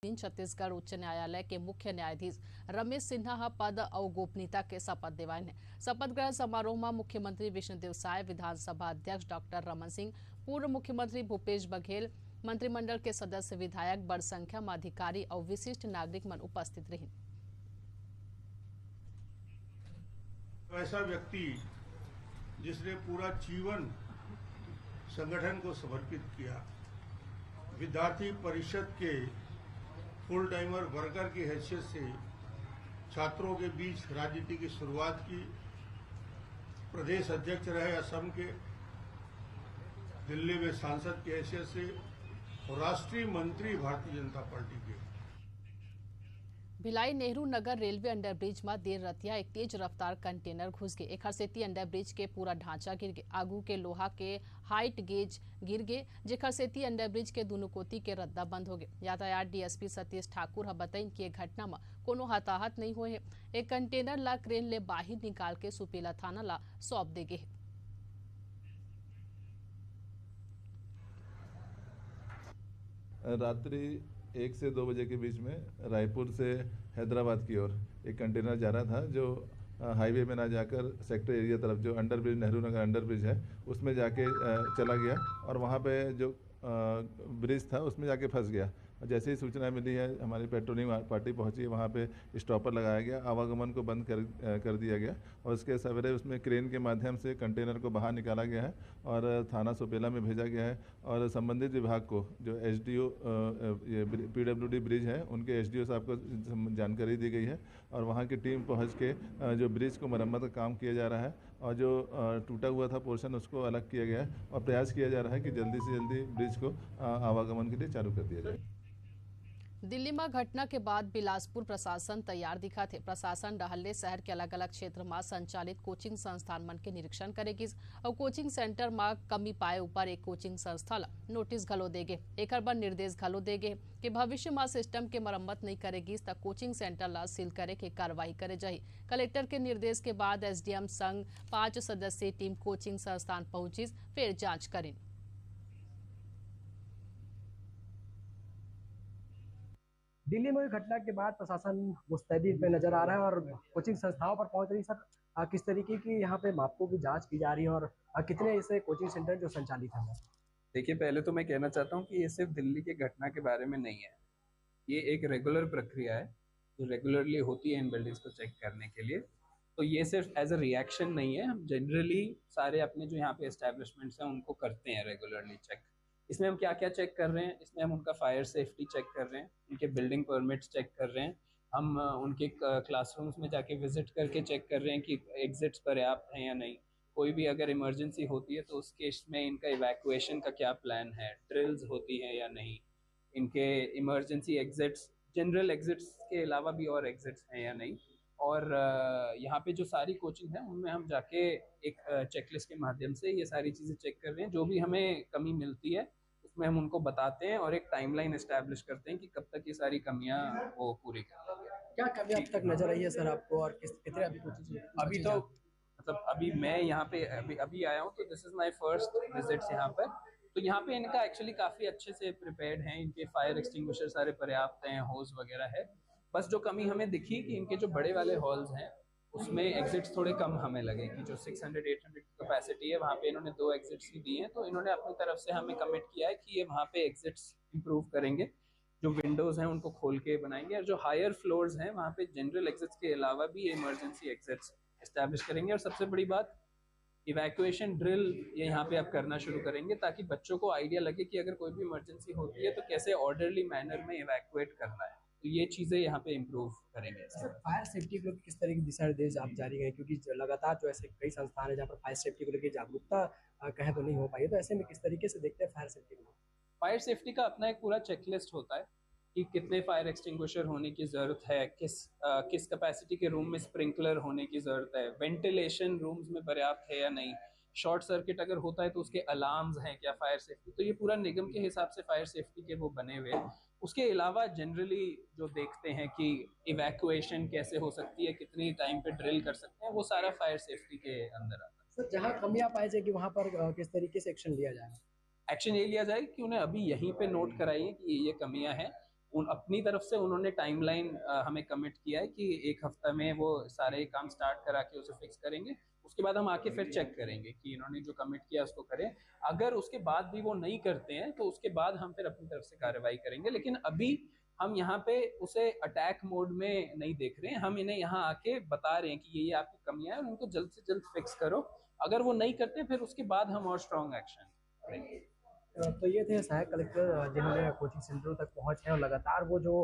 छत्तीसगढ़ उच्च न्यायालय के मुख्य न्यायाधीश रमेश सिन्हा पद और गोपनीयता के शपथ दिवाए ने। शपथ ग्रहण समारोह में मुख्यमंत्री विष्णुदेव साय, विधानसभा अध्यक्ष डॉक्टर रमन सिंह, पूर्व मुख्यमंत्री भूपेश बघेल, मंत्रिमंडल के सदस्य, विधायक, बड़ संख्या में अधिकारी और विशिष्ट नागरिक मन उपस्थित रहे। ऐसा व्यक्ति जिसने पूरा जीवन संगठन को समर्पित किया, विद्यार्थी परिषद के फुल टाइमर वर्कर की हैसियत से छात्रों के बीच राजनीति की शुरुआत की, प्रदेश अध्यक्ष रहे असम के, दिल्ली में सांसद की हैसियत से और राष्ट्रीय मंत्री भारतीय जनता पार्टी के। भिलाई नेहरू नगर रेलवे अंडरब्रिज में देर रतिया एक तेज रफ्तार कंटेनर घुस गए। एक सेती अंडरब्रिज के पूरा ढांचा गिर गए। आगू के लोहा के हाइट गेज गिर गए, जेकर सेती अंडरब्रिज के दोनों कोती के रद्दा बंद हो गए। यातायात डीएसपी सतीश ठाकुर ह बताइन कि घटना में कोनो हताहत नहीं हुए है। एक कंटेनर ला क्रेन ले बाहर निकाल के सुपेला थाना ला सौंप दे गए। रात्रि 1 से 2 बजे के बीच में रायपुर से हैदराबाद की ओर एक कंटेनर जा रहा था, जो हाईवे में ना जाकर सेक्टर एरिया तरफ, जो अंडरब्रिज नेहरू नगर अंडरब्रिज है, उसमें जाके चला गया और वहाँ पे जो ब्रिज था उसमें जाके फंस गया। जैसे ही सूचना मिली है, हमारी पेट्रोलिंग पार्टी पहुंची, वहाँ पे स्टॉपर लगाया गया, आवागमन को बंद कर दिया गया और उसके सवेरे उसमें क्रेन के माध्यम से कंटेनर को बाहर निकाला गया है और थाना सुपेला में भेजा गया है। और संबंधित विभाग को, जो एसडीओ ये पीडब्ल्यूडी ब्रिज है, उनके एसडीओ साहब को जानकारी दी गई है और वहाँ की टीम पहुँच के जो ब्रिज को मरम्मत का काम किया जा रहा है और जो टूटा हुआ था पोर्शन उसको अलग किया गया है और प्रयास किया जा रहा है कि जल्दी से जल्दी ब्रिज को आवागमन के लिए चालू कर दिया जाए। दिल्ली में घटना के बाद बिलासपुर प्रशासन तैयार दिखा थे। प्रशासन डहल्ले शहर के अलग अलग क्षेत्र में संचालित कोचिंग संस्थान मन के निरीक्षण करेगी और कोचिंग सेंटर में कमी पाए ऊपर एक कोचिंग संस्था ला नोटिस घलो देगे। एक बार निर्देश घलो देगे कि भविष्य में सिस्टम के मरम्मत नहीं करेगी तो कोचिंग सेंटर ला सील करे के कार्रवाई करे जाही। कलेक्टर के निर्देश के बाद एसडीएम संग 5 सदस्यीय टीम कोचिंग संस्थान पहुंची, फिर जांच करें। दिल्ली में घटना के बाद प्रशासन मुस्तैदी पे नजर आ रहा है और कोचिंग संस्थाओं पर पहुंच रही। सर, किस तरीके की यहाँ पे मापकों की जांच की जा रही है और कितने ऐसे कोचिंग सेंटर जो संचालित हैं? देखिए, पहले तो मैं कहना चाहता हूँ कि ये सिर्फ दिल्ली की घटना के बारे में नहीं है। ये एक रेगुलर प्रक्रिया है जो रेगुलरली होती है इन बिल्डिंग्स को चेक करने के लिए। तो ये सिर्फ एज अ रिएक्शन नहीं है, हम जनरली सारे अपने जो यहाँ पे एस्टेब्लिशमेंट्स हैं उनको करते हैं रेगुलरली चेक। इसमें हम क्या क्या चेक कर रहे हैं? इसमें हम उनका फायर सेफ्टी चेक कर रहे हैं, उनके बिल्डिंग परमिट्स चेक कर रहे हैं, हम उनके क्लासरूम्स में जाके विजिट करके चेक कर रहे हैं कि एग्जिट्स पर्याप्त हैं या नहीं। कोई भी अगर इमरजेंसी होती है तो उस केस में इनका इवैक्यूएशन का क्या प्लान है, ड्रिल्स होती हैं या नहीं, इनके इमरजेंसी एग्जिट्स, जनरल एग्जिट्स के अलावा भी और एग्जिट्स हैं या नहीं। और यहाँ पे जो सारी कोचिंग है उनमें हम जाके एक चेकलिस्ट के माध्यम से ये सारी चीज़ें चेक कर रहे हैं। जो भी हमें कमी मिलती है उसमें हम उनको बताते हैं और एक टाइमलाइन एस्टैब्लिश करते हैं कि कब तक ये सारी कमियां वो पूरी कर लेंगे। क्या कमी अब तक नजर आई है सर आपको और कितने अभी तो मतलब अभी मैं यहाँ पे अभी आया हूँ, तो this is my first visits यहाँ पर। तो यहाँ पे इनका एक्चुअली काफी अच्छे से प्रिपेयर्ड हैं, इनके फायर एक्सटिंग्विशर सारे पर्याप्त हैं, होज वगैरह है। बस जो कमी हमें दिखी कि इनके जो बड़े वाले हॉल्स हैं उसमें एग्जिट्स थोड़े कम हमें लगे कि जो 600-800 की कैपेसिटी है वहाँ पे इन्होंने 2 एग्जिट्स ही दिए हैं। तो इन्होंने अपनी तरफ से हमें कमिट किया है कि ये वहाँ पे एग्जिट्स इंप्रूव करेंगे, जो विंडोज हैं उनको खोल के बनाएंगे और जो हायर फ्लोर्स हैं वहाँ पे जनरल एग्जिट्स के अलावा भी इमरजेंसी एग्जिट्स एस्टैब्लिश करेंगे। और सबसे बड़ी बात, इवैक्यूएशन ड्रिल ये यहाँ पे अब करना शुरू करेंगे ताकि बच्चों को आइडिया लगे कि अगर कोई भी इमरजेंसी होती है तो कैसे ऑर्डरली मैनर में इवैक्यूएट करना है। तो ये चीजें यहाँ पे इम्प्रूव करेंगे। सर, फायर सेफ्टी को लेकर किस तरह की दिशा निर्देश आप जारी हैं? क्योंकि लगातार जो ऐसे कई संस्थान है जहाँ पर फायर सेफ्टी को लेकर जागरूकता कहें तो नहीं हो पाई है, तो ऐसे में किस तरीके से देखते हैं फायर सेफ्टी को? फायर सेफ्टी का अपना एक पूरा चेकलिस्ट होता है कि कितने फायर एक्सटिंग्विशर होने की जरूरत है, किस कैपेसिटी के रूम में स्प्रिंकलर होने की जरूरत है, वेंटिलेशन रूम्स में पर्याप्त है या नहीं, शॉर्ट सर्किट अगर होता है तो उसके अलार्म्स हैं क्या, फायर सेफ्टी। तो ये पूरा निगम के हिसाब से फायर सेफ्टी के वो बने हुए हैं। उसके अलावा जनरली जो देखते हैं कि इवैक्यूएशन कैसे हो सकती है, कितनी टाइम पे ड्रिल कर सकते हैं, वो सारा फायर सेफ्टी के अंदर आता है। सर, जहाँ कमियां पाई जाएगी वहाँ पर किस तरीके से एक्शन लिया जाएगा? एक्शन ये लिया जाए कि उन्हें अभी यहीं पे नोट कराइए कि ये कमियां हैं उन अपनी तरफ से उन्होंने टाइमलाइन हमें कमिट किया है कि 1 हफ्ता में वो सारे काम स्टार्ट करा के उसे फिक्स करेंगे। उसके बाद हम आके फिर चेक करेंगे कि इन्होंने जो कमिट किया उसको करें। अगर उसके बाद भी वो नहीं करते हैं तो उसके बाद हम फिर अपनी तरफ से कार्रवाई करेंगे। लेकिन अभी हम यहाँ पे उसे अटैक मोड में नहीं देख रहे हैं, हम इन्हें यहाँ आके बता रहे हैं कि ये आपकी कमियां हैं, उनको जल्द से जल्द फिक्स करो। अगर वो नहीं करते फिर उसके बाद हम और स्ट्रॉन्ग एक्शन करेंगे। तो ये थे सहायक कलेक्टर जिन्होंने कोचिंग सेंटरों तक पहुंच है और लगातार वो जो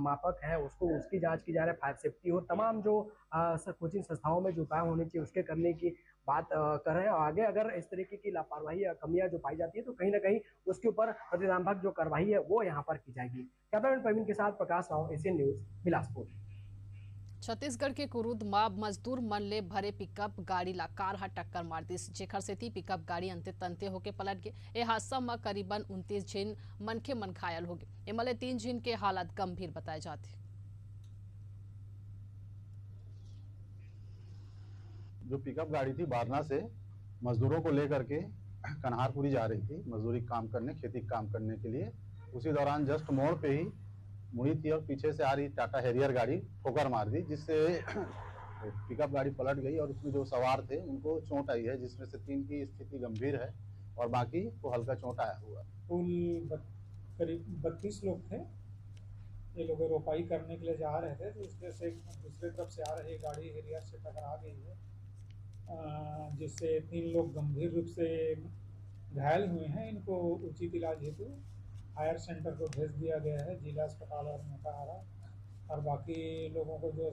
मापक है उसको उसकी जांच की जा रही है, फायर सेफ्टी हो, तमाम जो कोचिंग संस्थाओं में जो उपाय होने चाहिए उसके करने की बात कर रहे हैं। और आगे अगर इस तरीके की लापरवाही या कमियां जो पाई जाती है तो कहीं ना कहीं उसके ऊपर प्रतिदानभग जो कार्रवाई है वो यहाँ पर की जाएगी। कैमरामैन प्रवीण के साथ प्रकाश राव, एशियन न्यूज, बिलासपुर। छत्तीसगढ़ के कुरुद में मजदूर मन ले भरे पिकअप गाड़ी ला कार हा टक्कर मार दिस, जेखर सेती पिकअप गाड़ी अंते तंते होके पलट गए। ए हादसा में करीबन 29 झिन मनखे मन घायल हो गए। एमा ले 3 झिन के हालत गंभीर बताए जाते। जो पिकअप गाड़ी थी बारना से मजदूरों को लेकर के कन्हारपुरी जा रही थी मजदूरी काम करने, खेती काम करने के लिए। उसी दौरान जस्ट मोड़ पे ही मुड़ी थी और पीछे से आ रही टाटा हैरियर गाड़ी ठोकर मार दी, जिससे पिकअप गाड़ी पलट गई और उसमें जो सवार थे उनको चोट आई है, जिसमें से 3 की स्थिति गंभीर है और बाकी को हल्का चोट आया हुआ। कुल करीब 32 लोग थे। ये लोग रोपाई करने के लिए जा रहे थे तो उसमें से दूसरे तरफ से आ रही गाड़ी हैरियर से टकरा गई है, जिससे 3 लोग गंभीर रूप से घायल हुए हैं। इनको उचित इलाज हेतु हायर सेंटर को भेज दिया गया है, जिला अस्पताल और मोटाहारा। और बाकी लोगों को जो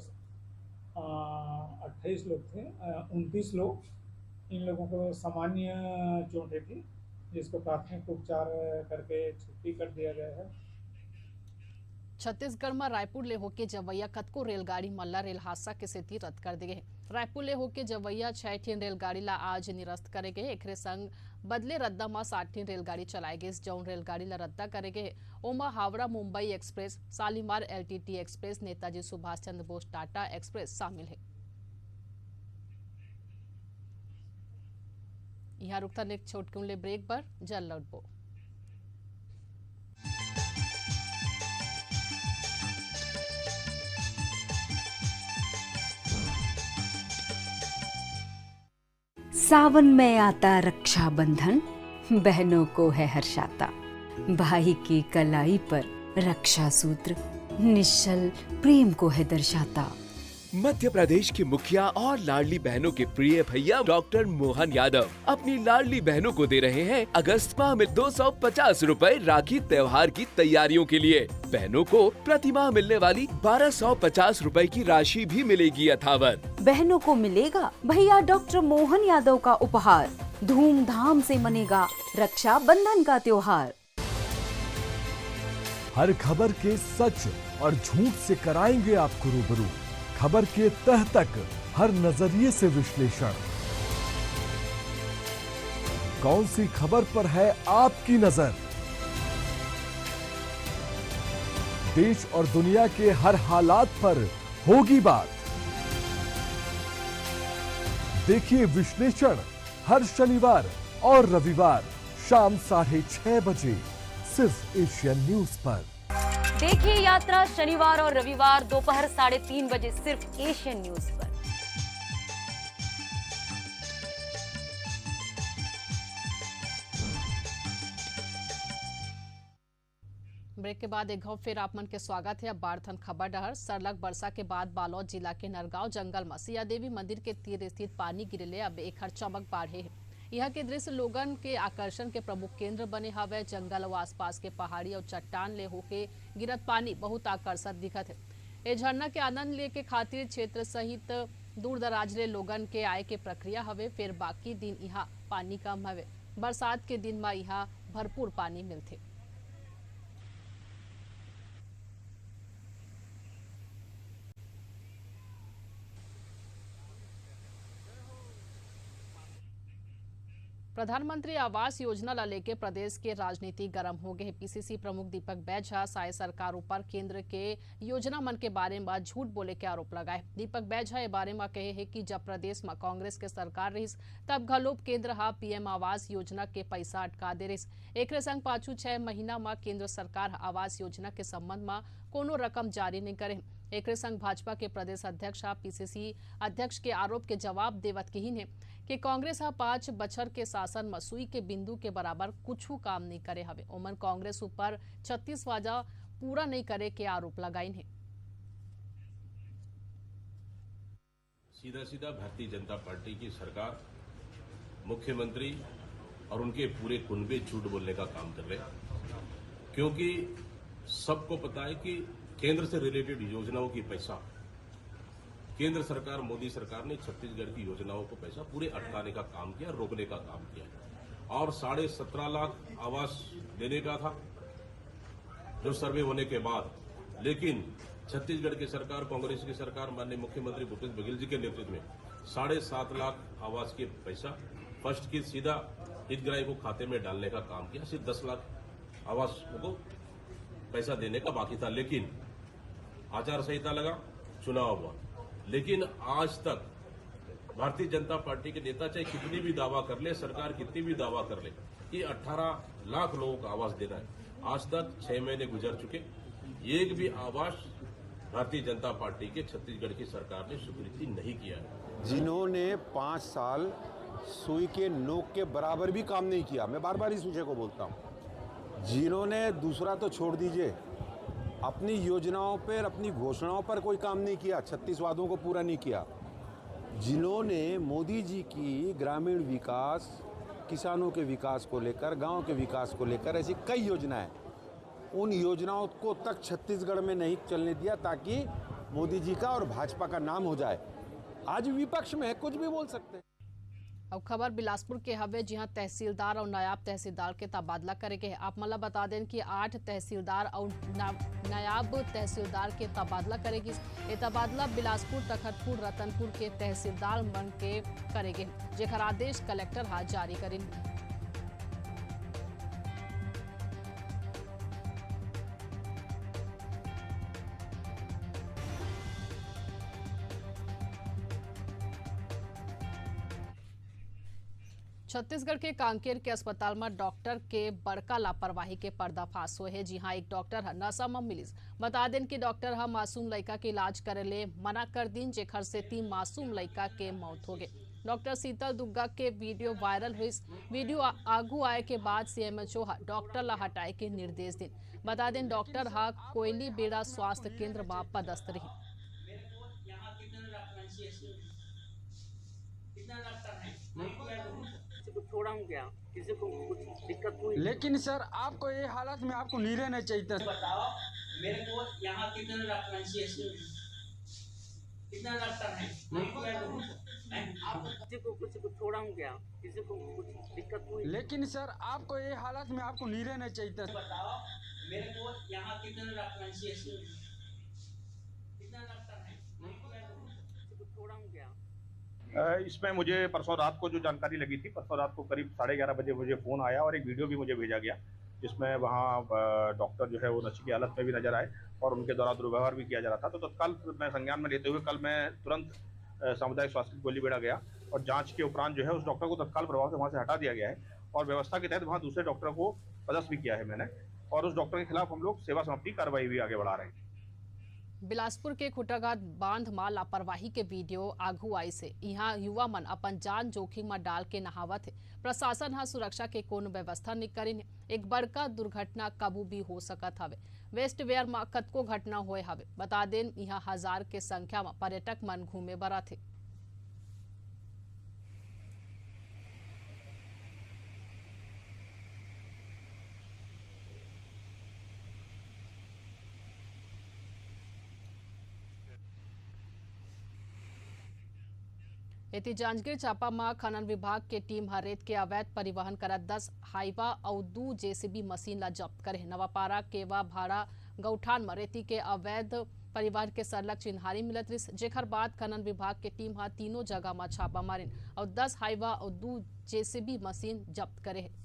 28 लोग थे, 29 लोग, इन लोगों को सामान्य चोटें थी, जिसको प्राथमिक उपचार करके छुट्टी कर दिया गया है। छत्तीसगढ़ में रायपुर ले होके जवैया कतको रेलगाड़ी मल्ला रेल हादसा के सेती रद्द कर दिए। रायपुर ले होके जवैया 6 ठिन रेलगाड़ी ला आज निरस्त करे गए। एकरे संग बदले रद्दा में 60 ठिन रेलगाड़ी चलाए गए। जौन रेलगाड़ी ला रद्दा करे गए ओमा Howrah Mumbai express, Shalimar LTT express, Netaji Subhash Chandra Bose Tata express शामिल है। यहाँ रुकता ने छोटकुन ले ब्रेक पर जल लौटबो। सावन में आता रक्षाबंधन बहनों को है हर्षाता। भाई की कलाई पर रक्षा सूत्र निश्चल प्रेम को है दर्शाता। मध्य प्रदेश के मुखिया और लाडली बहनों के प्रिय भैया डॉक्टर मोहन यादव अपनी लाडली बहनों को दे रहे हैं अगस्त माह में 250 रुपए राखी त्योहार की तैयारियों के लिए। बहनों को प्रति माह मिलने वाली 1250 रुपए की राशि भी मिलेगी यथावत। बहनों को मिलेगा भैया डॉक्टर मोहन यादव का उपहार। धूमधाम से मनेगा रक्षाबंधन का त्योहार। हर खबर के सच और झूठ से कराएंगे आपको रूबरू। खबर के तह तक हर नजरिए से विश्लेषण। कौन सी खबर पर है आपकी नजर? देश और दुनिया के हर हालात पर होगी बात। देखिए विश्लेषण हर शनिवार और रविवार शाम 6:30 बजे सिर्फ एशियन न्यूज पर। देखिए यात्रा शनिवार और रविवार दोपहर 3:30 बजे सिर्फ एशियन न्यूज पर। ब्रेक के बाद एक फिर आप मन के स्वागत है। अब बाढ़थन खबर डहर सरलग वर्षा के बाद बालोद जिला के नरगांव जंगल में सिया देवी मंदिर के तीर स्थित पानी गिरले अब एक चमक बाढ़े है। यहाँ के दृश्य लोगन के आकर्षण के प्रमुख केंद्र बने हवे। जंगल और आसपास के पहाड़ी और चट्टान ले होके गिरत पानी बहुत आकर्षक दिखत है। ए झरना के आनंद ले के खातिर क्षेत्र सहित दूर दराज ले लोगन के आए के प्रक्रिया हवे। फिर बाकी दिन यहाँ पानी कम हवे। बरसात के दिन में यहाँ भरपूर पानी मिलते। प्रधानमंत्री आवास योजना ला लेके प्रदेश के राजनीति गर्म हो गए। पीसीसी प्रमुख दीपक बैझा साय सरकार ऊपर केंद्र के योजना मन के बारे में झूठ बोले के आरोप लगाए। दीपक बैझा ए बारे में कहे है कि जब प्रदेश में कांग्रेस के सरकार रही तब घलोप केंद्र हा पीएम आवास योजना के पैसा अटका दे रही। एक संग पाछू 6 महीना में केंद्र सरकार आवास योजना के संबंध में कोनो रकम जारी नहीं करे। एक संग भाजपा के प्रदेश अध्यक्ष पीसीसी अध्यक्ष के आरोप के जवाब देवत कही ने कि कांग्रेस 5 बछर के शासन में सुई के बिंदु के बराबर कुछ काम नहीं करे हवे। ओमन कांग्रेस ऊपर 36 वादा पूरा नहीं करे के आरोप लगाइन है। सीधा सीधा भारतीय जनता पार्टी की सरकार, मुख्यमंत्री और उनके पूरे कुनबे झूठ बोलने का काम कर रहे हैं, क्योंकि सबको पता है कि केंद्र से रिलेटेड योजनाओं की पैसा केंद्र सरकार, मोदी सरकार ने छत्तीसगढ़ की योजनाओं को पैसा पूरे अटकाने का काम किया, रोकने का काम किया। और 17.5 लाख आवास देने का था जो सर्वे होने के बाद, लेकिन छत्तीसगढ़ की सरकार, कांग्रेस की सरकार, माननीय मुख्यमंत्री भूपेश बघेल जी के नेतृत्व में 7.5 लाख आवास के पैसा फर्स्ट की सीधा हितग्राही को खाते में डालने का काम किया। सिर्फ 10 लाख आवास को पैसा देने का बाकी था, लेकिन आचार संहिता लगा, चुनाव हुआ, लेकिन आज तक भारतीय जनता पार्टी के नेता चाहे कितनी भी दावा कर ले, सरकार कितनी भी दावा कर ले कि 18 लाख लोगों को आवास देना है, आज तक 6 महीने गुजर चुके, एक भी आवास भारतीय जनता पार्टी के छत्तीसगढ़ की सरकार ने स्वीकृति नहीं किया है। जिन्होंने 5 साल सुई के नोक के बराबर भी काम नहीं किया, मैं बार बार इस विषय को बोलता हूं, जिन्होंने दूसरा तो छोड़ दीजिए, अपनी योजनाओं पर, अपनी घोषणाओं पर कोई काम नहीं किया, 36 वादों को पूरा नहीं किया, जिन्होंने मोदी जी की ग्रामीण विकास, किसानों के विकास को लेकर, गांव के विकास को लेकर ऐसी कई योजनाएं, उन योजनाओं को तक छत्तीसगढ़ में नहीं चलने दिया ताकि मोदी जी का और भाजपा का नाम हो जाए। आज विपक्ष में कुछ भी बोल सकते हैं। अब खबर बिलासपुर के हवे, जहां तहसीलदार और नायब तहसीलदार के तबादला करेंगे। आप मला बता दें कि 8 तहसीलदार और नायब तहसीलदार के तबादला करेगी। ये तबादला बिलासपुर, तखतपुर, रतनपुर के तहसीलदार मन के करेंगे, जेकर आदेश कलेक्टर हा जारी करेंगे। छत्तीसगढ़ के कांकेर के अस्पताल में डॉक्टर के बड़का लापरवाही के पर्दाफाश हुए है। जी हाँ, एक डॉक्टर नशा में मिलिस। बता दें कि डॉक्टर मासूम लड़का के इलाज करे ले मना कर दिन, जेखर से 3 मासूम लड़का के मौत हो गए। डॉक्टर शीतल दुग्गा के वीडियो वायरल हुई। वीडियो आगू आए के बाद सीएमएचओ डॉक्टर ला हटाए के निर्देश दिन। बता दें डॉक्टर कोयली बेड़ा स्वास्थ्य केंद्र में पदस्थ रही। छोड़ा हूँ क्या, किसी को कुछ दिक्कत हुई? लेकिन सर आपको ये हालत में आपको नहीं रहना चाहिए था। बताओ मेरे को यहाँ कितने कितना डॉक्टर है? किसी को कुछ छोड़ा हूँ क्या, किसी को कुछ दिक्कत हुई? लेकिन सर आपको ये हालत में आपको नहीं रहना चाहिए था। बताओ मेरे को यहाँ कितने कितना डॉक्टर है? छोड़ा हूँ क्या? इसमें मुझे परसों रात को जो जानकारी लगी थी, परसों रात को करीब 11:30 बजे मुझे फ़ोन आया और एक वीडियो भी मुझे भेजा गया, जिसमें वहाँ डॉक्टर जो है वो नशे की हालत में भी नजर आए और उनके द्वारा दुर्व्यवहार भी किया जा रहा था। तो तत्काल मैं संज्ञान में लेते हुए कल मैं तुरंत सामुदायिक स्वास्थ्य गोलीबेड़ा गया और जाँच के उपरांत जो है उस डॉक्टर को तत्काल प्रभाव से वहाँ से हटा दिया गया है और व्यवस्था के तहत वहाँ दूसरे डॉक्टर को पदस्थ भी किया है मैंने, और उस डॉक्टर के खिलाफ हम लोग सेवा समाप्ति कार्रवाई भी आगे बढ़ा रहे हैं। बिलासपुर के खुटाघाट बांध में लापरवाही के वीडियो आगू आई से यहाँ युवा मन अपन जान जोखिम में डाल के नहावत है। प्रशासन हा सुरक्षा के कोनो व्यवस्था नहीं करीन। एक बड़का दुर्घटना काबू भी हो सकत हवे। वेस्ट वेयर में कतको घटना होए हवे। बता दें यहाँ 1000 के संख्या में पर्यटक मन घूमे बर थे। इति जांजगीर चांपा में खनन विभाग के टीम रेत के अवैध परिवहन करत 10 हाईवा और 2 जेसीबी मशीन ला जब्त करे। नवापारा केवा भाड़ा गौठान में रेती के अवैध परिवार के सरलग चिन्हारी मिलत रिस, जेकर बाद खनन विभाग के टीम तीनों जगह में छापा मारिन और 10 हाइवा और 2 जेसीबी मशीन जब्त करे है।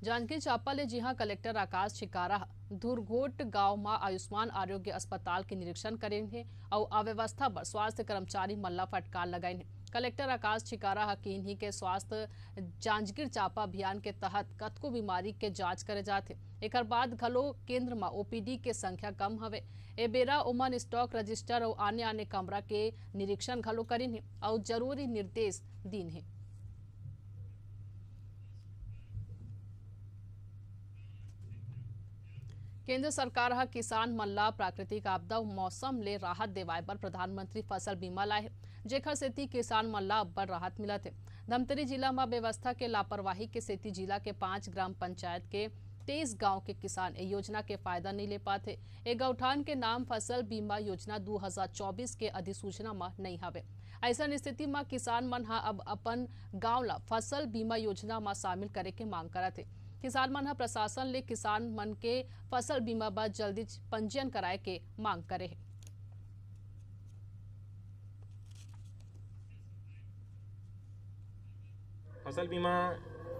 जांजगीर चांपा ले जिहां कलेक्टर आकाश छिकारा धुरघोट गांव में आयुष्मान आरोग्य अस्पताल के निरीक्षण करेंगे और अव्यवस्था पर स्वास्थ्य कर्मचारी मल्ला फटकार लगाए। कलेक्टर आकाश छिकारा की इन्हीं के स्वास्थ्य जांजगीर चांपा अभियान के तहत कतको बीमारी के जांच करे जाते। एकर बाद घलो केंद्र में ओपीडी के संख्या कम हवे। ए बेरा ओमन स्टॉक रजिस्टर और आने कमरा के निरीक्षण घलो करीन और जरूरी निर्देश दीन है। केंद्र सरकार किसान मन ला प्राकृतिक आपदा मौसम ले राहत देवाए पर प्रधानमंत्री फसल बीमा लाए, जेकर सेती किसान मन ला अब्बड़ राहत मिलत है। धमतरी जिला में व्यवस्था के लापरवाही के सेती जिला के 5 ग्राम पंचायत के 23 गांव के किसान ए योजना के फायदा नहीं ले पाते। ए गौठान के नाम फसल बीमा योजना 2024 के अधिसूचना में नहीं हवे। ऐसा स्थिति में किसान मन अब अपन गांव ला फसल बीमा योजना में शामिल करे के मांग करते। किसान मन प्रशासन ले किसान मन के फसल बीमा बाद जल्दी पंजीयन कराए के मांग करे है। फसल बीमा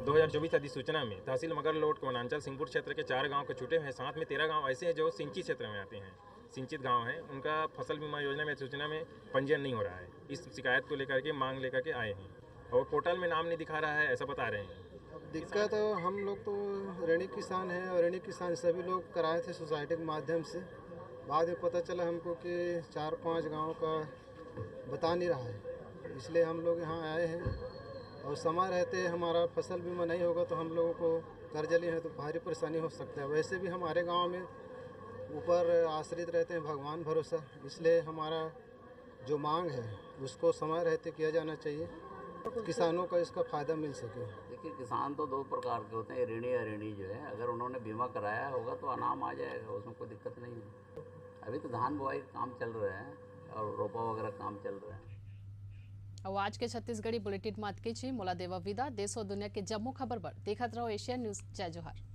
2024 अधिसूचना में तहसील मगरलोड वनांचल सिंहपुर क्षेत्र के 4 गांव के छूटे हैं। साथ में 13 गांव ऐसे हैं जो सिंचित क्षेत्र में आते हैं, सिंचित गांव हैं, उनका फसल बीमा योजना में सूचना में पंजीयन नहीं हो रहा है। इस शिकायत को लेकर के मांग लेकर के आए हैं और पोर्टल में नाम नहीं दिखा रहा है, ऐसा बता रहे हैं। दिक्कत हम लोग तो ऋणी किसान हैं और ऋणी किसान सभी लोग कराए थे सोसाइटी के माध्यम से। बाद में पता चला हमको कि 4-5 गांव का बता नहीं रहा है, इसलिए हम लोग यहाँ आए हैं। और समय रहते हमारा फसल बीमा नहीं होगा तो हम लोगों को कर्ज लिए हैं तो भारी परेशानी हो सकता है। वैसे भी हमारे गांव में ऊपर आश्रित रहते हैं भगवान भरोसा, इसलिए हमारा जो मांग है उसको समय रहते किया जाना चाहिए, किसानों का इसका फ़ायदा मिल सके। देखिए, किसान तो 2 प्रकार के होते हैं, ऋणी अऋणी। जो है अगर उन्होंने बीमा कराया होगा तो अनाम आ जाएगा, उसमें कोई दिक्कत नहीं है। अभी तो धान बुआई काम चल रहा है और रोपा वगैरह काम चल रहा है। और आज के छत्तीसगढ़ी बुलेटिन में अतके छी मोला देवा विदा। देश और दुनिया के जम्मू खबर पर देखत रहो एशियन न्यूज। जय जोहार।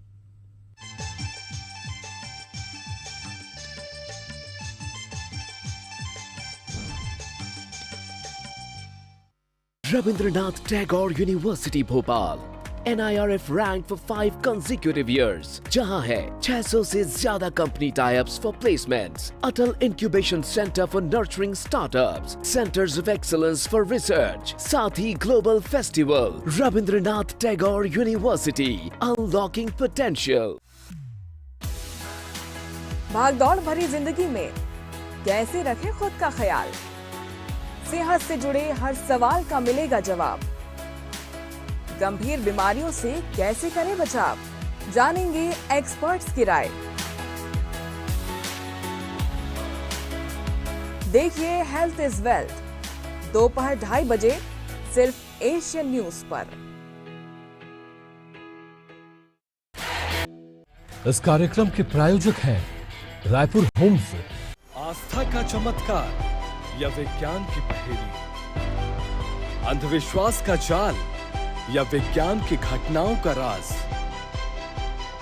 Rabindranath Tagore University Bhopal, NIRF ranked for 5 consecutive years, जहां है 600 से ज्यादा company types for placements, Atal incubation centre for nurturing startups, centres of excellence for research, साथ ही global festival. Rabindranath Tagore university, unlocking potential. भागदौड़ भरी जिंदगी में कैसे रखें खुद का ख्याल, सेहत से जुड़े हर सवाल का मिलेगा जवाब। गंभीर बीमारियों से कैसे करें बचाव, जानेंगे एक्सपर्ट्स की राय। देखिए हेल्थ इज वेल्थ दोपहर 2:30 बजे सिर्फ एशियन न्यूज पर। इस कार्यक्रम के प्रायोजक हैं रायपुर होम्स। आस्था का चमत्कार या विज्ञान की पहेली, अंधविश्वास का जाल या विज्ञान की घटनाओं का राज,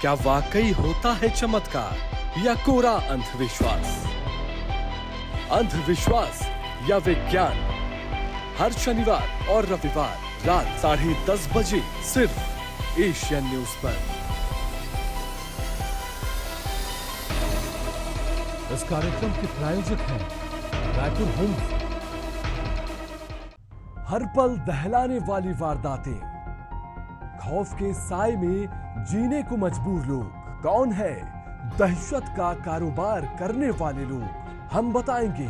क्या वाकई होता है चमत्कार या कोरा अंधविश्वास? अंधविश्वास या विज्ञान, हर शनिवार और रविवार रात 10:30 बजे सिर्फ एशियन न्यूज पर। इस कार्यक्रम के प्रायोजक हैं रायपुर होम्स। हर पल दहलाने वाली वारदातें, खौफ के साए में जीने को मजबूर लोग, कौन है दहशत का कारोबार करने वाले लोग, हम बताएंगे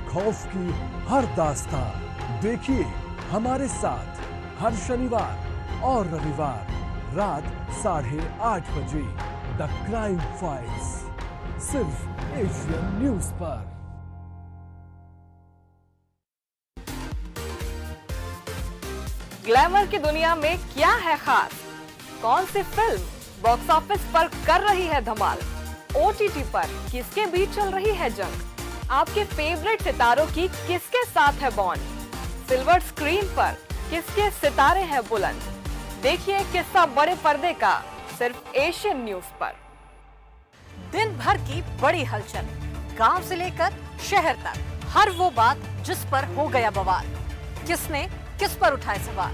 खौफ की हर दास्तां। देखिए हमारे साथ हर शनिवार और रविवार रात 8:30 बजे द क्राइम फाइल्स, सिर्फ एशियन न्यूज पर। ग्लैमर की दुनिया में क्या है खास, कौन सी फिल्म बॉक्स ऑफिस पर कर रही है धमाल, ओटीटी पर किसके बीच चल रही है जंग, आपके फेवरेट सितारों की किसके साथ है बॉन्ड, सिल्वर स्क्रीन पर किसके सितारे हैं बुलंद? देखिए किस्सा बड़े पर्दे का सिर्फ एशियन न्यूज पर। दिन भर की बड़ी हलचल, गांव से लेकर शहर तक, हर वो बात जिस पर हो गया बवाल। किसने किस पर उठाए सवाल?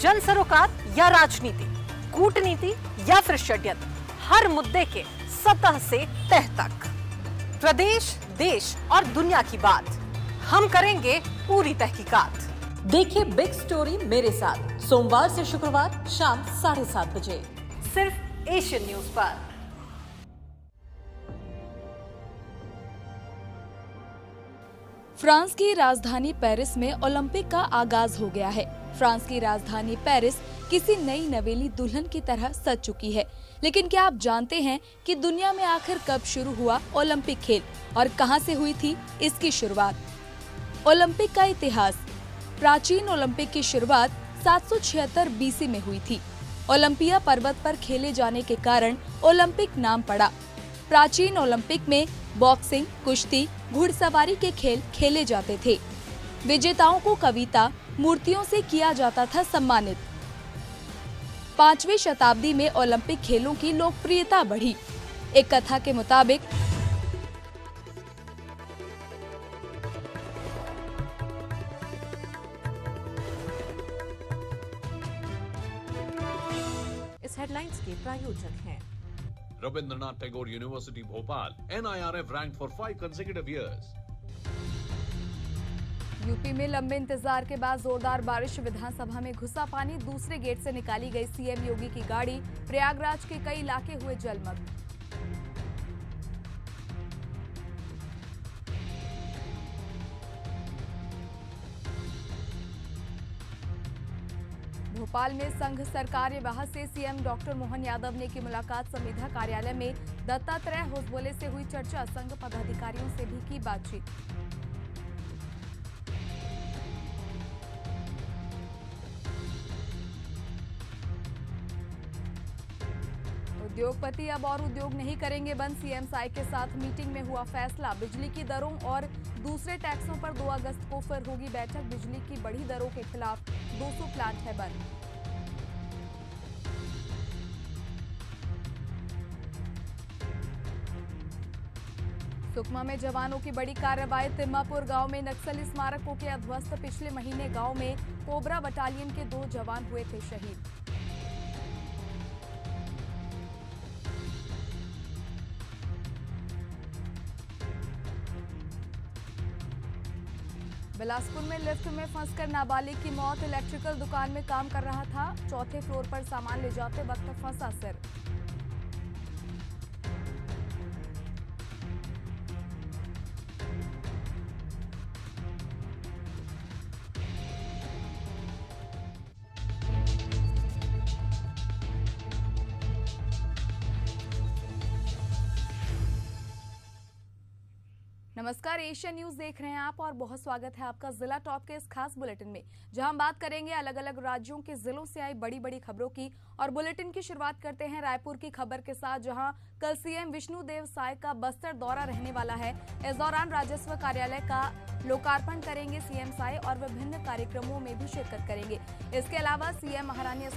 जन सरोकार या राजनीति, कूटनीति या फिर षड्यंत्र, हर मुद्दे के सतह से तह तक, प्रदेश, देश और दुनिया की बात, हम करेंगे पूरी तहकीकात। देखिए बिग स्टोरी मेरे साथ, सोमवार से शुक्रवार शाम 7:30 बजे, सिर्फ एशियन न्यूज पर। फ्रांस की राजधानी पेरिस में ओलंपिक का आगाज हो गया है। फ्रांस की राजधानी पेरिस किसी नई नवेली दुल्हन की तरह सज चुकी है। लेकिन क्या आप जानते हैं कि दुनिया में आखिर कब शुरू हुआ ओलंपिक खेल और कहां से हुई थी इसकी शुरुआत? ओलंपिक का इतिहास। प्राचीन ओलंपिक की शुरुआत 776 बीसी में हुई थी। ओलंपिया पर्वत पर खेले जाने के कारण ओलंपिक नाम पड़ा। प्राचीन ओलंपिक में बॉक्सिंग, कुश्ती, घुड़सवारी के खेल खेले जाते थे। विजेताओं को कविता, मूर्तियों से किया जाता था सम्मानित। 5वीं शताब्दी में ओलंपिक खेलों की लोकप्रियता बढ़ी। एक कथा के मुताबिक इस हेडलाइंस के प्रायोजक हैं Rabindranath Tagore university Bhopal, NIRF ranked for 5 consecutive years. UP में लंबे इंतजार के बाद जोरदार बारिश, विधानसभा में घुसा पानी। दूसरे गेट से निकाली गई सीएम योगी की गाड़ी। प्रयागराज के कई इलाके हुए जलमग्न। भोपाल में संघ सरकार विभाग से सीएम डॉक्टर मोहन यादव ने की मुलाकात। संविदा कार्यालय में दत्तात्रेय होसबोले से हुई चर्चा। संघ पदाधिकारियों से भी की बातचीत। उद्योगपति अब और उद्योग नहीं करेंगे बंद। सीएम साई के साथ मीटिंग में हुआ फैसला। बिजली की दरों और दूसरे टैक्सों पर 2 अगस्त को फिर होगी बैठक। बिजली की बढ़ी दरों के खिलाफ 200 प्लांट है बंद। सुकमा में जवानों की बड़ी कार्रवाई। तिम्मापुर गांव में नक्सली स्मारकों के अध्वस्त। पिछले महीने गांव में कोबरा बटालियन के 2 जवान हुए थे शहीद। बिलासपुर में लिफ्ट में फंसकर नाबालिग की मौत। इलेक्ट्रिकल दुकान में काम कर रहा था। 4थे फ्लोर पर सामान ले जाते वक्त फंसा सिर। नमस्कार, एशियन न्यूज देख रहे हैं आप और बहुत स्वागत है आपका जिला टॉप के इस खास बुलेटिन में, जहां हम बात करेंगे अलग अलग राज्यों के जिलों से आई बड़ी बड़ी खबरों की। और बुलेटिन की शुरुआत करते हैं रायपुर की खबर के साथ, जहां कल सीएम विष्णुदेव साय का बस्तर दौरा रहने वाला है। इस दौरान राजस्व कार्यालय का लोकार्पण करेंगे सीएम साय और विभिन्न कार्यक्रमों में भी शिरकत करेंगे। इसके अलावा सीएम महारानी